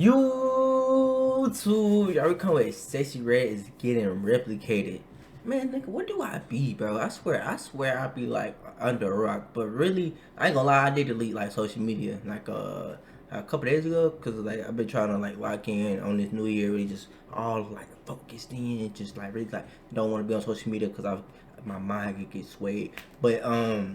YouTube, y'all come with Sexyy Red is getting replicated. Man, nigga, what do I be, bro? I swear I be like under a rock. But really, I ain't gonna lie, I did delete like social media like a couple days ago, cause like I've been trying to like lock in on this new year, really just all like focused in, just like really like don't want to be on social media, cause my mind could get swayed. But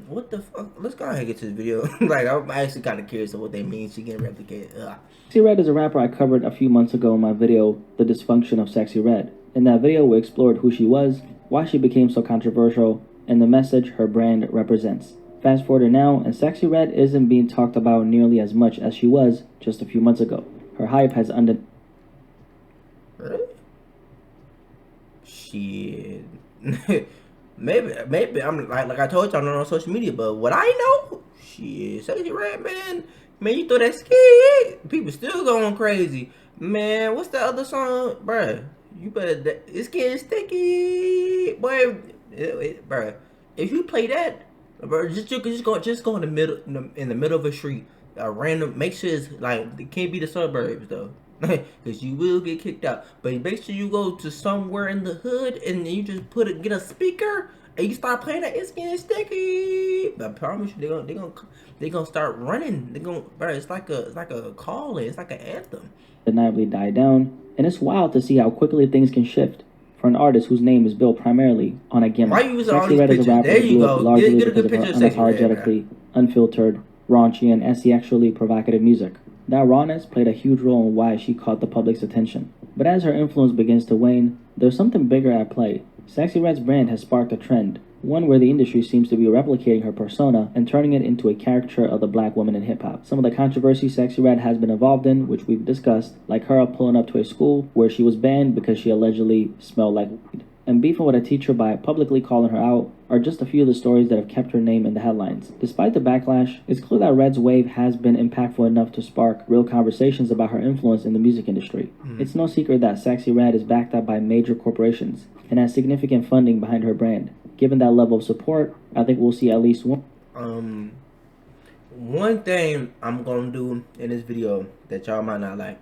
what the fuck? Let's go ahead and get to the video. Like I'm actually kind of curious of what they mean. She getting replicated. Sexyy Red is a rapper I covered a few months ago in my video, The Dysfunction of Sexyy Red. In that video, we explored who she was, why she became so controversial, and the message her brand represents. Fast forward to now, and Sexyy Red isn't being talked about nearly as much as she was just a few months ago. Her hype has Really? Shit. maybe I'm like I told y'all, I'm not on social media, but what I know, shit, Sexyy Red, man, you throw that skit, people still going crazy, man. What's that other song, bruh? You better, it's getting sticky, boy, bruh. If you play that, bro, just go in the middle, in the middle of a street, a random. Make sure it's like it can't be the suburbs though. Because you will get kicked out. But make sure you go to somewhere in the hood and you just get a speaker and you start playing that. It's getting sticky. But I promise you, they gonna start running. Bro, it's like a calling. It's like an anthem. undeniably died down, and it's wild to see how quickly things can shift. For an artist whose name is built primarily on a gimmick, Why you using all these Sexyy Red is a pictures? rapper There who you blew up go. largely Get a good because of picture her of Sexyy Red, unapologetically unfiltered, raunchy, and sexually provocative music. That rawness played a huge role in why she caught the public's attention. But as her influence begins to wane, there's something bigger at play. Sexyy Red's brand has sparked a trend, one where the industry seems to be replicating her persona and turning it into a caricature of the black woman in hip-hop. Some of the controversy Sexyy Red has been involved in, which we've discussed, like her pulling up to a school where she was banned because she allegedly smelled like weed, and beefing with a teacher by publicly calling her out, are just a few of the stories that have kept her name in the headlines. Despite the backlash, it's clear that Red's wave has been impactful enough to spark real conversations about her influence in the music industry. It's no secret that Sexyy Red is backed up by major corporations and has significant funding behind her brand. Given that level of support, I think we'll see at least one. One thing I'm gonna do in this video that y'all might not like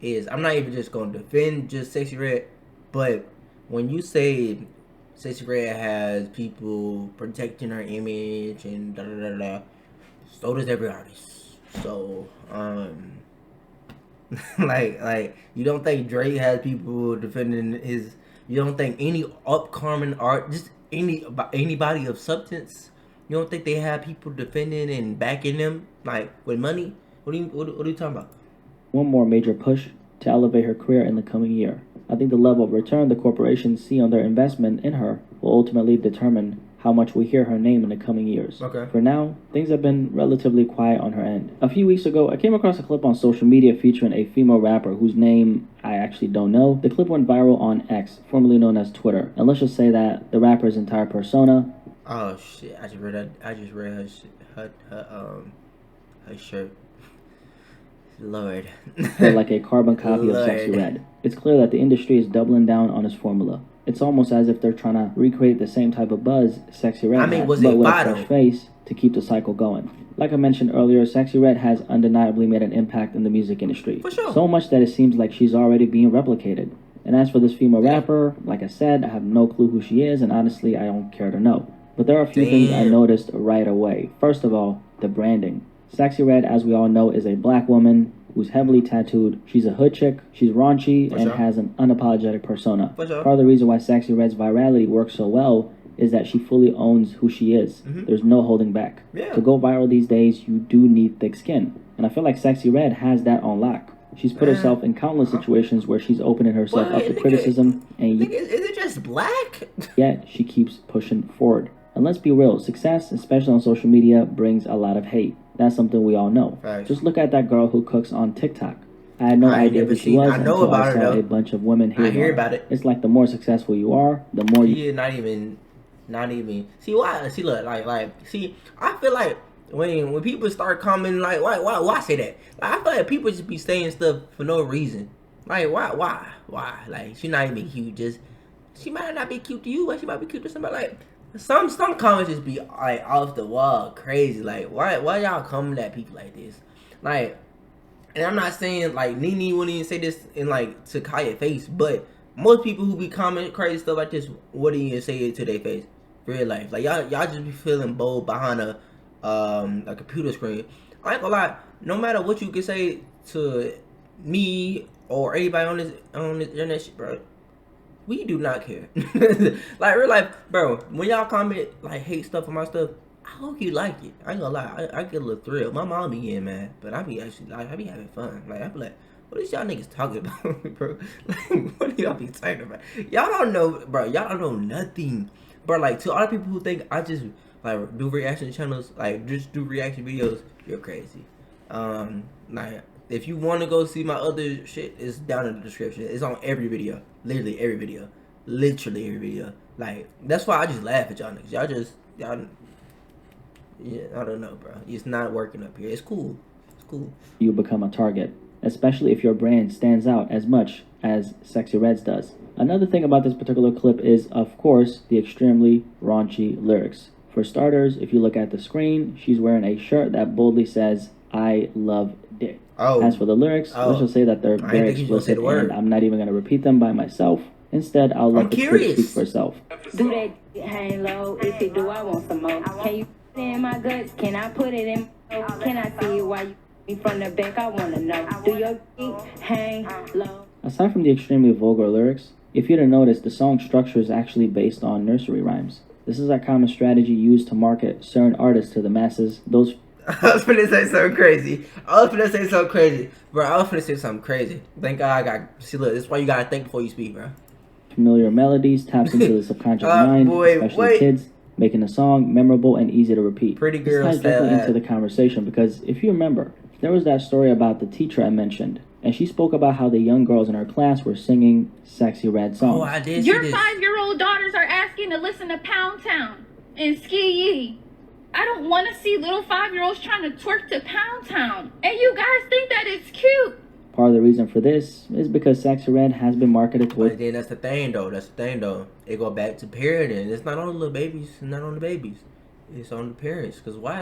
is I'm not even just gonna defend just Sexyy Red, but when you say Sexyy Red has people protecting her image and da da da da, so does every artist. So like you don't think Drake has people defending his? You don't think any upcoming art, just anybody of substance, you don't think they have people defending and backing them like with money? What are you talking about? One more major push to elevate her career in the coming year. I think the level of return the corporations see on their investment in her will ultimately determine how much we hear her name in the coming years. Okay. For now, things have been relatively quiet on her end. A few weeks ago, I came across a clip on social media featuring a female rapper whose name I actually don't know. The clip went viral on X, formerly known as Twitter. And let's just say that the rapper's entire persona... Oh shit! I just read her shirt. Lord. like a carbon copy of Sexyy Red. It's clear that the industry is doubling down on its formula. It's almost as if they're trying to recreate the same type of buzz Sexyy Red had, but with a fresh face to keep the cycle going. Like I mentioned earlier, Sexyy Red has undeniably made an impact in the music industry. For sure. So much that it seems like she's already being replicated. And as for this female rapper, like I said, I have no clue who she is, and honestly, I don't care to know. But there are a few things I noticed right away. First of all, the branding. Sexyy Red, as we all know, is a black woman who's heavily tattooed. She's a hood chick, she's raunchy, and has an unapologetic persona. Part of the reason why Sexyy Red's virality works so well is that she fully owns who she is. There's no holding back. To go viral these days, you do need thick skin. And I feel like Sexyy Red has that on lock. She's put herself in countless situations where she's opening herself up to criticism, and is it just black? Yet she keeps pushing forward. And let's be real, success, especially on social media, brings a lot of hate. That's something we all know. Right. Just look at that girl who cooks on TikTok. I had no idea who she was until I saw a bunch of women hate her. I hear about it. It's like the more successful you are, the more you... not even. See why? See, look, see, I feel like when people start commenting, like, why say that? Like, I feel like people just be saying stuff for no reason. Like, why? Like, she not even cute. She might not be cute to you, but she might be cute to somebody. Like, some comments just be like off the wall, crazy. Like, why y'all coming at people like this? Like, and I'm not saying like Nene wouldn't even say this in like to Kaya face, but most people who be commenting crazy stuff like this wouldn't even say it to their face. Real life, like y'all just be feeling bold behind a computer screen. I ain't gonna lie, no matter what you can say to me or anybody on this internet shit, bro, we do not care. Like real life, bro. When y'all comment like hate stuff on my stuff, I hope you like it. I ain't gonna lie, I get a little thrill. My mom be getting mad, but I be actually like I be having fun. Like I be like, what is y'all niggas talking about, bro? Like what do y'all be talking about? Y'all don't know, bro. Y'all don't know nothing, bro. Like to all the people who think I just like do reaction channels, like just do reaction videos, you're crazy. Like if you want to go see my other shit, it's down in the description. It's on every video, literally every video, literally every video. Like that's why I just laugh at y'all niggas. Y'all, yeah, I don't know, bro. It's not working up here. It's cool. It's cool. You become a target, especially if your brand stands out as much as Sexyy Red's does. Another thing about this particular clip is, of course, the extremely raunchy lyrics. For starters, if you look at the screen, she's wearing a shirt that boldly says, "I love dick." Oh. As for the lyrics, let's just say that they're very explicit, and I'm not even going to repeat them by myself. Instead, I'll let the clip speak for itself. Do that hang low? If it do, I want some more. Can you put it in my guts? Can I put it in? Can I see it while you me from the back? I want to know. Do your hang low? Aside from the extremely vulgar lyrics, if you didn't notice, the song structure is actually based on nursery rhymes. This is a common strategy used to market certain artists to the masses. Those I was finna say something crazy. Bro, I was finna say something crazy. Thank God I got, see look, that's why you gotta think before you speak, bro. Familiar melodies taps into the subconscious mind, especially kids, making the song memorable and easy to repeat. Pretty girl this ties directly into the conversation because if you remember, there was that story about the teacher I mentioned, and she spoke about how the young girls in her class were singing Sexyy Red songs. Oh, I did. Your 5-year-old daughters are asking to listen to Pound Town and Sexyy. I don't want to see little 5-year-olds trying to twerk to Pound Town. And you guys think that it's cute. Part of the reason for this is because Sexyy Red has been marketed towards... But then that's the thing though. It go back to parenting. It's not on the little babies. It's not on the babies. It's on the parents. Because why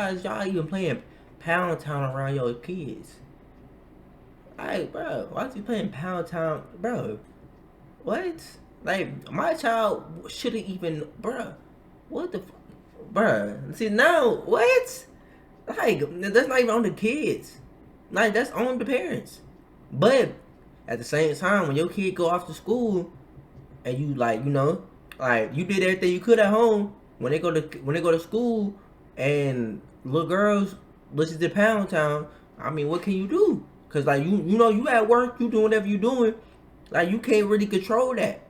is y'all even playing Pound Town around your kids? Like, bro, why is he playing Pound Town? Bro, what? Like, my child shouldn't even... Bro, what the... Bruh, see now, what? Like, that's not even on the kids. Like, that's on the parents. But at the same time, when your kid go off to school and you like, you know, like you did everything you could at home, when they go to school and little girls listen to Pound Town, I mean, what can you do? Cause like you know you at work, you doing whatever you doing, like you can't really control that.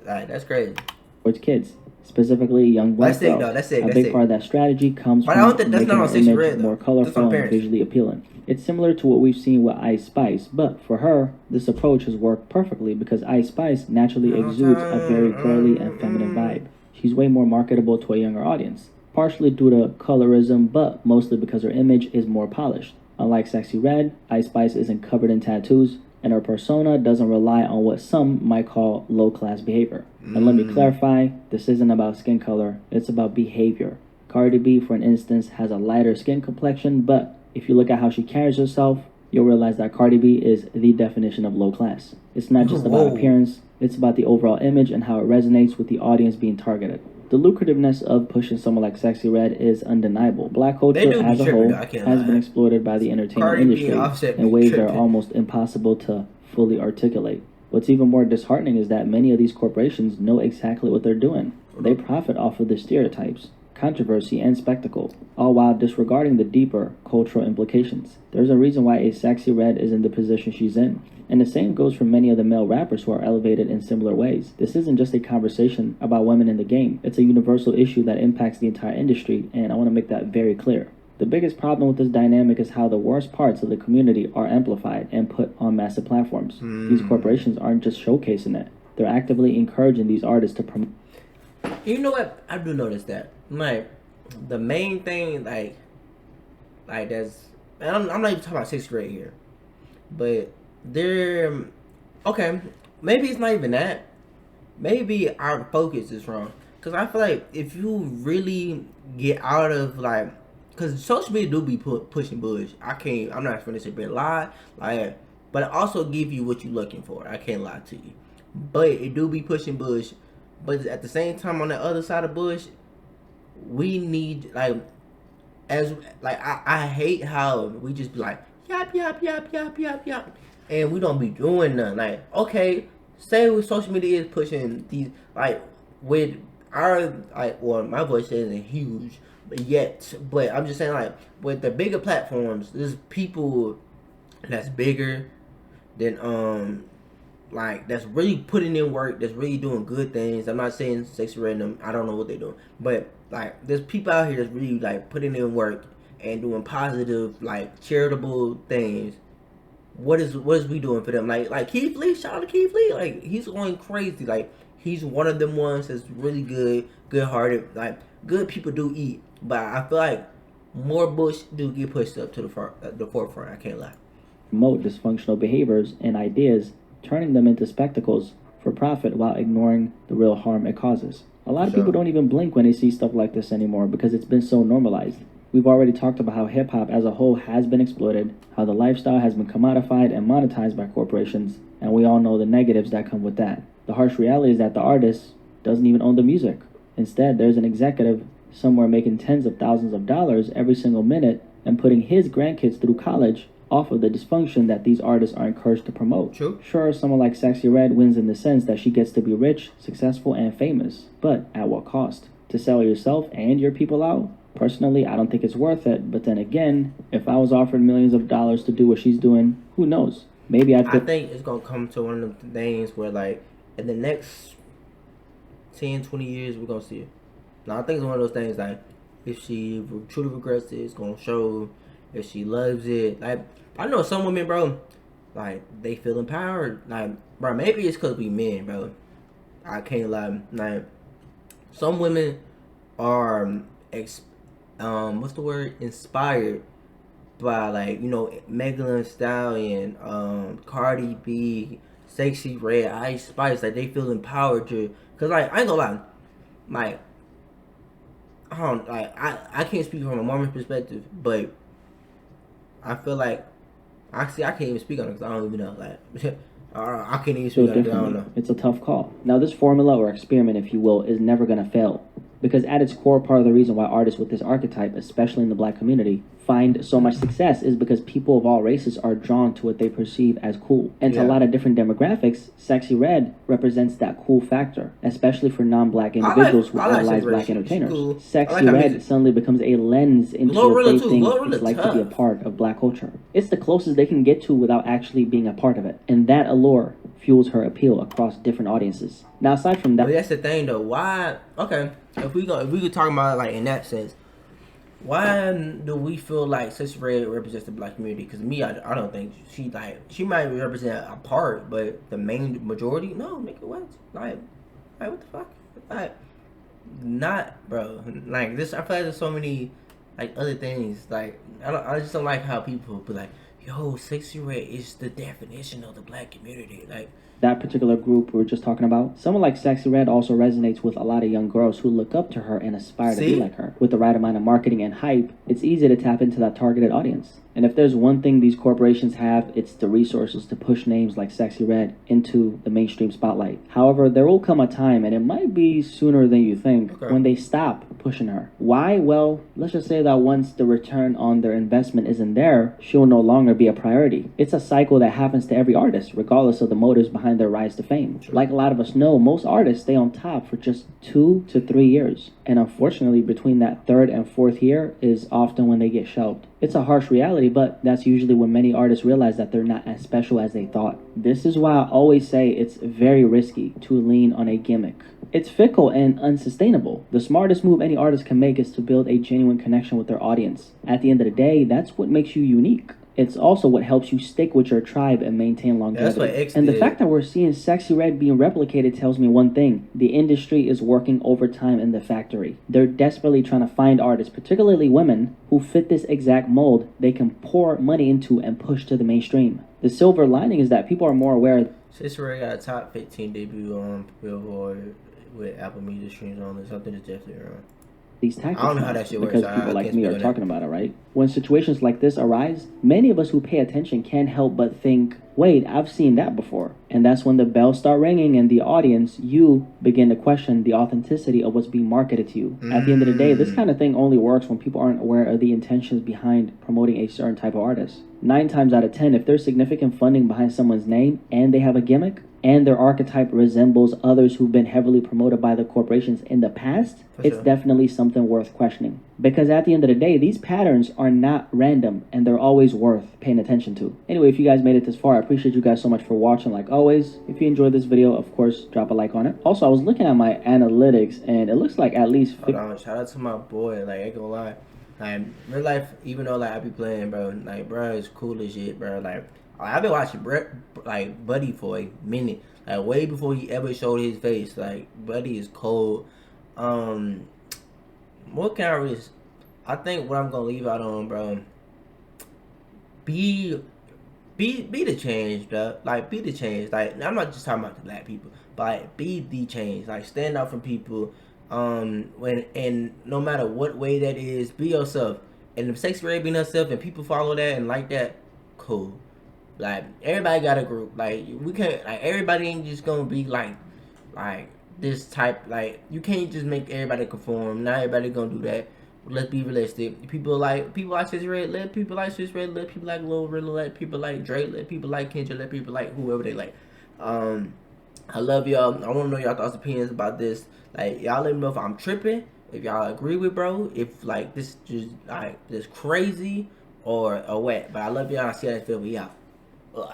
Like that's crazy. Towards kids. Specifically, young black girls. That's a big part of that strategy comes from making our image more colorful and visually appealing. It's similar to what we've seen with Ice Spice, but for her, this approach has worked perfectly because Ice Spice naturally exudes a very girly and feminine vibe. She's way more marketable to a younger audience, partially due to colorism, but mostly because her image is more polished. Unlike Sexyy Red, Ice Spice isn't covered in tattoos, and her persona doesn't rely on what some might call low-class behavior. And let me clarify, this isn't about skin color, it's about behavior. Cardi B, for instance, has a lighter skin complexion, but if you look at how she carries herself, you'll realize that Cardi B is the definition of low class. It's not just about appearance, it's about the overall image and how it resonates with the audience being targeted. The lucrativeness of pushing someone like Sexyy Red is undeniable. Black culture as a whole has been exploited by the entertainment industry in ways that are almost impossible to fully articulate. What's even more disheartening is that many of these corporations know exactly what they're doing. They profit off of the stereotypes, controversy, and spectacle, all while disregarding the deeper cultural implications. There's a reason why a Sexyy Red is in the position she's in. And the same goes for many of the male rappers who are elevated in similar ways. This isn't just a conversation about women in the game. It's a universal issue that impacts the entire industry, and I want to make that very clear. The biggest problem with this dynamic is how the worst parts of the community are amplified and put on massive platforms. These corporations aren't just showcasing it. They're actively encouraging these artists to promote. You know what? I do notice that. Like, the main thing, like that's... I'm not even talking about 6th grade here. But they're... Okay, maybe it's not even that. Maybe our focus is wrong. Because I feel like if you really get out of, like... because social media do be pushing bush. I'm not finna sit there lie, like, but it also give you what you looking for. I can't lie to you, but it do be pushing bush. But at the same time, on the other side of bush, we need I hate how we just be like yap yap yap yap yap yap, and we don't be doing nothing. Like, okay, say what social media is pushing these, like, with our, like, well, my voice isn't huge, but I'm just saying, like, with the bigger platforms, there's people that's bigger than like, that's really putting in work, that's really doing good things. I'm not saying Sexyy Red and them, I don't know what they're doing, but like, there's people out here that's really like putting in work and doing positive, like, charitable things. What is we doing for them? Like Keith Lee, shout out to Keith Lee. Like, he's going crazy. Like, he's one of them ones that's really good hearted. Like, good people do eat, but I feel like more bush do get pushed up to the forefront. I can't lie. Promote dysfunctional behaviors and ideas, turning them into spectacles for profit while ignoring the real harm it causes. A lot of people don't even blink when they see stuff like this anymore because it's been so normalized. We've already talked about how hip-hop as a whole has been exploited, how the lifestyle has been commodified and monetized by corporations, and we all know the negatives that come with that. The harsh reality is that the artist doesn't even own the music. Instead, there's an executive somewhere making tens of thousands of dollars every single minute and putting his grandkids through college off of the dysfunction that these artists are encouraged to promote. True. Sure, someone like Sexyy Red wins in the sense that she gets to be rich, successful, and famous, but at what cost? To sell yourself and your people out? Personally, I don't think it's worth it, but then again, if I was offered millions of dollars to do what she's doing, who knows? Maybe I think it's gonna come to one of the things where, like, in the next 10, 20 years, we're gonna see it. Now, I think it's one of those things, like, if she truly regrets it, it's gonna show. If she loves it, like, I know some women, bro, like, they feel empowered. Like, bro, maybe it's because we men, bro. I can't lie. Like, some women are what's the word? Inspired by, like, you know, Megan Thee Stallion, Cardi B, Sexyy Red, Ice Spice. Like, they feel empowered to, cause, like, I ain't gonna lie, like, I can't speak from a woman's perspective, but I feel like, actually, I can't even speak on it because I don't even know. Like, I can't even speak on it because I don't know. It's a tough call. Now, this formula or experiment, if you will, is never going to fail. Because at its core, part of the reason why artists with this archetype, especially in the black community, find so much success is because people of all races are drawn to what they perceive as cool. And to a lot of different demographics, Sexyy Red represents that cool factor, especially for non-black individuals who idolize black entertainers. Cool. Sexyy Red suddenly becomes a lens into what they think it's like to be a part of black culture. It's the closest they can get to without actually being a part of it. And that allure fuels her appeal across different audiences. Now, aside from that... But that's the thing, though. Why... Okay, if we could talk about it, like, in that sense, why do we feel like Sexyy Red represents the black community? Because me, I don't think she might represent a part, but the main majority, no, nigga, what? Like what the fuck? Like, not, bro. Like, this, I feel like there's so many, like, other things. Like, I just don't like how people be like, yo, Sexyy Red is the definition of the black community. Like, that particular group we were just talking about, someone like Sexyy Red also resonates with a lot of young girls who look up to her and aspire to be like her. With the right amount of marketing and hype, it's easy to tap into that targeted audience. And if there's one thing these corporations have, it's the resources to push names like Sexyy Red into the mainstream spotlight. However, there will come a time, and it might be sooner than you think, when they stop pushing her. Why? Well, let's just say that once the return on their investment isn't there, she'll no longer be a priority. It's a cycle that happens to every artist, regardless of the motives behind their rise to fame. Like a lot of us know, most artists stay on top for just 2 to 3 years. And unfortunately, between that 3rd and 4th year is often when they get shelved. It's a harsh reality, but that's usually when many artists realize that they're not as special as they thought. This is why I always say it's very risky to lean on a gimmick. It's fickle and unsustainable. The smartest move any artist can make is to build a genuine connection with their audience. At the end of the day, that's what makes you unique. It's also what helps you stick with your tribe and maintain longevity. And the fact that we're seeing Sexyy Red being replicated tells me one thing. The industry is working overtime in the factory. They're desperately trying to find artists, particularly women, who fit this exact mold they can pour money into and push to the mainstream. The silver lining is that people are more aware. Sexyy Red got a top 15 debut on Billboard with Apple Music streams on it. Something is definitely wrong. these tactics I don't know how now, that shit works, because so I people like can't me speak are on talking about it, right? When situations like this arise, many of us who pay attention can't help but think, wait, I've seen that before. And that's when the bells start ringing and the audience, you, begin to question the authenticity of what's being marketed to you. At the end of the day, this kind of thing only works when people aren't aware of the intentions behind promoting a certain type of artist. 9 times out of 10, if there's significant funding behind someone's name and they have a gimmick, and their archetype resembles others who've been heavily promoted by the corporations in the past, it's definitely something worth questioning. Because at the end of the day, these patterns are not random and they're always worth paying attention to. Anyway, if you guys made it this far, I appreciate you guys so much for watching. Like always, if you enjoyed this video, of course, drop a like on it. Also, I was looking at my analytics and it looks like at least... Hold on, shout out to my boy. Like, I ain't gonna lie. Like, real life, even though, like, I be playing, bro, like, bro, is cool as shit, bro. Like, I've been watching Buddy for a minute, like way before he ever showed his face. Like, Buddy is cold. What can I really? I think what I'm gonna leave out on, bro. Be the change, bro. Like, be the change. Like, I'm not just talking about the black people, but like, be the change. Like, stand out from people. And no matter what way that is, be yourself. And if Sexyy Red being herself and people follow that and like that, cool. Like, everybody got a group. Like, we can't, like, everybody ain't just gonna be like this type. Like, you can't just make everybody conform. Not everybody gonna do that. Let's be realistic. People like Sexyy Red, let people like Sexyy Red, let people like Lil Riddle, let people like Drake, let people like Kendrick, let people like whoever they like. I love y'all. I wanna know y'all thoughts, opinions about this. Like, y'all let me know if I'm tripping, if y'all agree with bro, if like this just like this crazy or what. But I love y'all. I see how this feel. We out. Ugh.